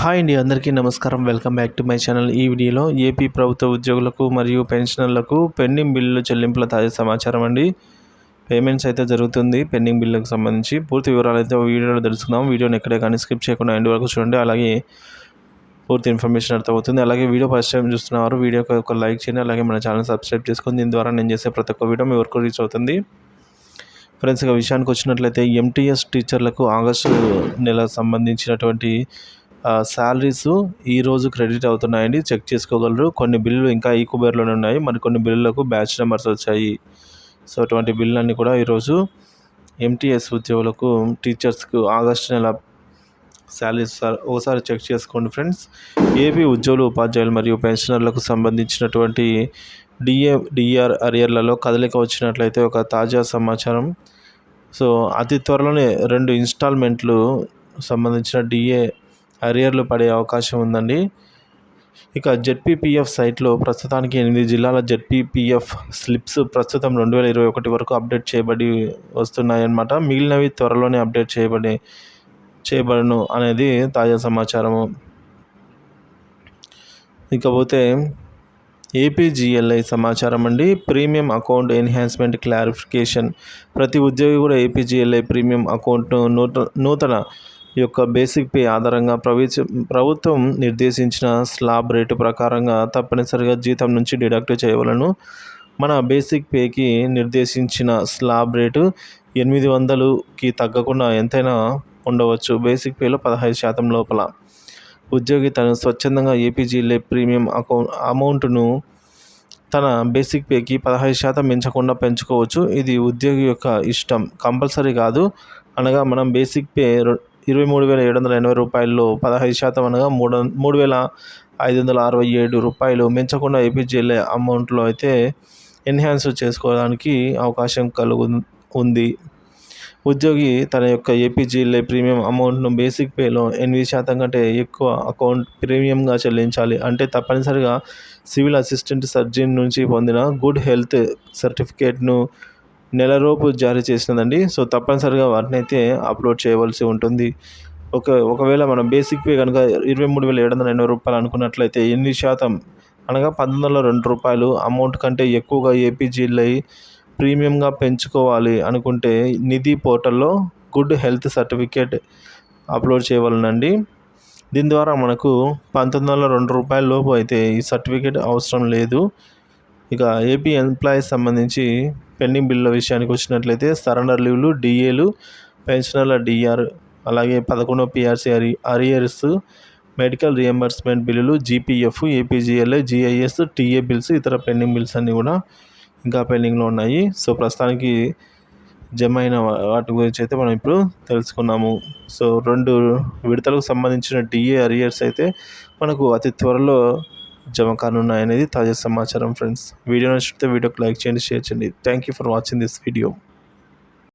Hi అండి, అందరికీ నమస్కారం. Welcome back to my channel. ఈ వీడియోలో ఏపీ ప్రభుత్వ ఉద్యోగులకు మరియు పెన్షనర్లకు పెండింగ్ బిల్లుల చెల్లింపుల తాజా సమాచారం అండి. పేమెంట్స్ అయితే జరుగుతుంది. పెండింగ్ బిల్లులకు సంబంధించి పూర్తి వివరాలు అయితే వీడియోలో తెలుసుకుందాం. వీడియోని ఎక్కడే కానీ స్కిప్ చేయకుండా ఎండ్ వరకు చూడండి. అలాగే పూర్తి ఇన్ఫర్మేషన్ అర్థమవుతుంది. అలాగే వీడియో ఫస్ట్ టైం చూస్తున్నారు, వీడియోకి ఒక లైక్ చేయండి. అలాగే మన ఛానల్ సబ్స్క్రైబ్ చేసుకొని దీని ద్వారా నేను చేసే ప్రతి ఒక్క వీడియో మీ వరకు రీచ్ అవుతుంది. ఫ్రెండ్స్, ఇక విషయానికి వచ్చినట్లయితే ఎంటీఎస్ టీచర్లకు ఆగస్టు నెల సంబంధించినటువంటి శాలరీస్ ఈరోజు క్రెడిట్ అవుతున్నాయండి. చెక్ చేసుకోగలరు. కొన్ని బిల్లులు ఇంకా ఈ కుబేర్లోనే ఉన్నాయి. మరికొన్ని బిల్లులకు బ్యాచ్ నెంబర్స్ వచ్చాయి. సో అటువంటి బిల్లులన్నీ కూడా ఈరోజు ఎంటీఎస్ ఉద్యోగులకు, టీచర్స్కు ఆగస్టు నెల శాలరీస్ ఒకసారి చెక్ చేసుకోండి ఫ్రెండ్స్. ఏపీ ఉద్యోగులు, ఉపాధ్యాయులు మరియు పెన్షనర్లకు సంబంధించినటువంటి డిఆర్ అరియర్లలో కదలిక వచ్చినట్లయితే ఒక తాజా సమాచారం. సో అతి త్వరలోనే 2 ఇన్స్టాల్మెంట్లు సంబంధించిన అరియర్లు పడే అవకాశం ఉందండి. ఇక జెడ్పీపీఎఫ్ సైట్లో ప్రస్తుతానికి 8 జిల్లాల జెడ్పీపీఎఫ్ స్లిప్స్ ప్రస్తుతం 2021 వరకు అప్డేట్ చేయబడి వస్తున్నాయన్నమాట. మిగిలినవి త్వరలోనే అప్డేట్ చేయబడను అనేది తాజా సమాచారము. ఇకపోతే ఏపీజీఎల్ఐ సమాచారం అండి. Premium account enhancement clarification. ప్రతి ఉద్యోగి కూడా ఏపీజీఎల్ఐ ప్రీమియం అకౌంట్ను నూతన యొక్క బేసిక్ పే ఆధారంగా ప్రభుత్వం నిర్దేశించిన స్లాబ్ రేటు ప్రకారంగా తప్పనిసరిగా జీతం నుంచి డిడక్ట్ చేయవలను. మన బేసిక్ పేకి నిర్దేశించిన స్లాబ్ రేటు 800కి తగ్గకుండా ఎంతైనా ఉండవచ్చు. బేసిక్ పేలో 15% లోపల ఉద్యోగి తను స్వచ్ఛందంగా ఏపీజీఎల్ఐ ప్రీమియం అమౌంట్ను తన బేసిక్ పేకి 15% మించకుండా పెంచుకోవచ్చు. ఇది ఉద్యోగి యొక్క ఇష్టం, కంపల్సరీ కాదు. అనగా మనం బేసిక్ పే 23,780 రూపాయల్లో 15% అనగా 3,567 రూపాయలు మించకుండా ఏపీజీఎల్ఐ అమౌంట్లో అయితే ఎన్హాన్స్ చేసుకోవడానికి అవకాశం ఉంది. ఉద్యోగి తన యొక్క ఏపీజీఎల్ఐ ప్రీమియం అమౌంట్ను బేసిక్ పేలో 8% కంటే ఎక్కువ అకౌంట్ ప్రీమియంగా చెల్లించాలి. అంటే తప్పనిసరిగా సివిల్ అసిస్టెంట్ సర్జన్ నుంచి పొందిన గుడ్ హెల్త్ సర్టిఫికేట్ను నెలలోపు జారీ చేసినదండి. సో తప్పనిసరిగా వాటిని అయితే అప్లోడ్ చేయవలసి ఉంటుంది. ఒకవేళ మనం బేసిక్ పే కనుక 23,780 రూపాయలు అనుకున్నట్లయితే 8% అనగా 1,802 రూపాయలు అమౌంట్ కంటే ఎక్కువగా ఏపీజీఎల్ఐ ప్రీమియంగా పెంచుకోవాలి అనుకుంటే నిధి పోర్టల్లో గుడ్ హెల్త్ సర్టిఫికేట్ అప్లోడ్ చేయవలనండి. దీని ద్వారా మనకు 1,902 రూపాయల లోపు అయితే ఈ సర్టిఫికేట్ అవసరం లేదు. ఇక ఏపీ ఎంప్లాయీస్ సంబంధించి పెండింగ్ బిల్లుల విషయానికి వచ్చినట్లయితే సరెండర్ లీవ్లు, డిఏలు, పెన్షనర్ల డిఆర్, అలాగే 11వ పిఆర్సీ అరియర్స్, మెడికల్ రియంబర్స్మెంట్ బిల్లులు, GPF, APGLI, GIS, TA bills, ఇతర పెండింగ్ బిల్స్ అన్నీ కూడా ఇంకా పెండింగ్లో ఉన్నాయి. సో ప్రస్తుతానికి జమ అయిన వాటి గురించి అయితే మనం ఇప్పుడు తెలుసుకున్నాము. సో 2 విడతలకు సంబంధించిన డిఏ అరియర్స్ అయితే మనకు అతి త్వరలో జమ కానున్నాయనేది తాజా సమాచారం ఫ్రెండ్స్. వీడియో నచ్చితే వీడియోకి లైక్ చేయండి, షేర్ చేయండి. Thank you for watching this video.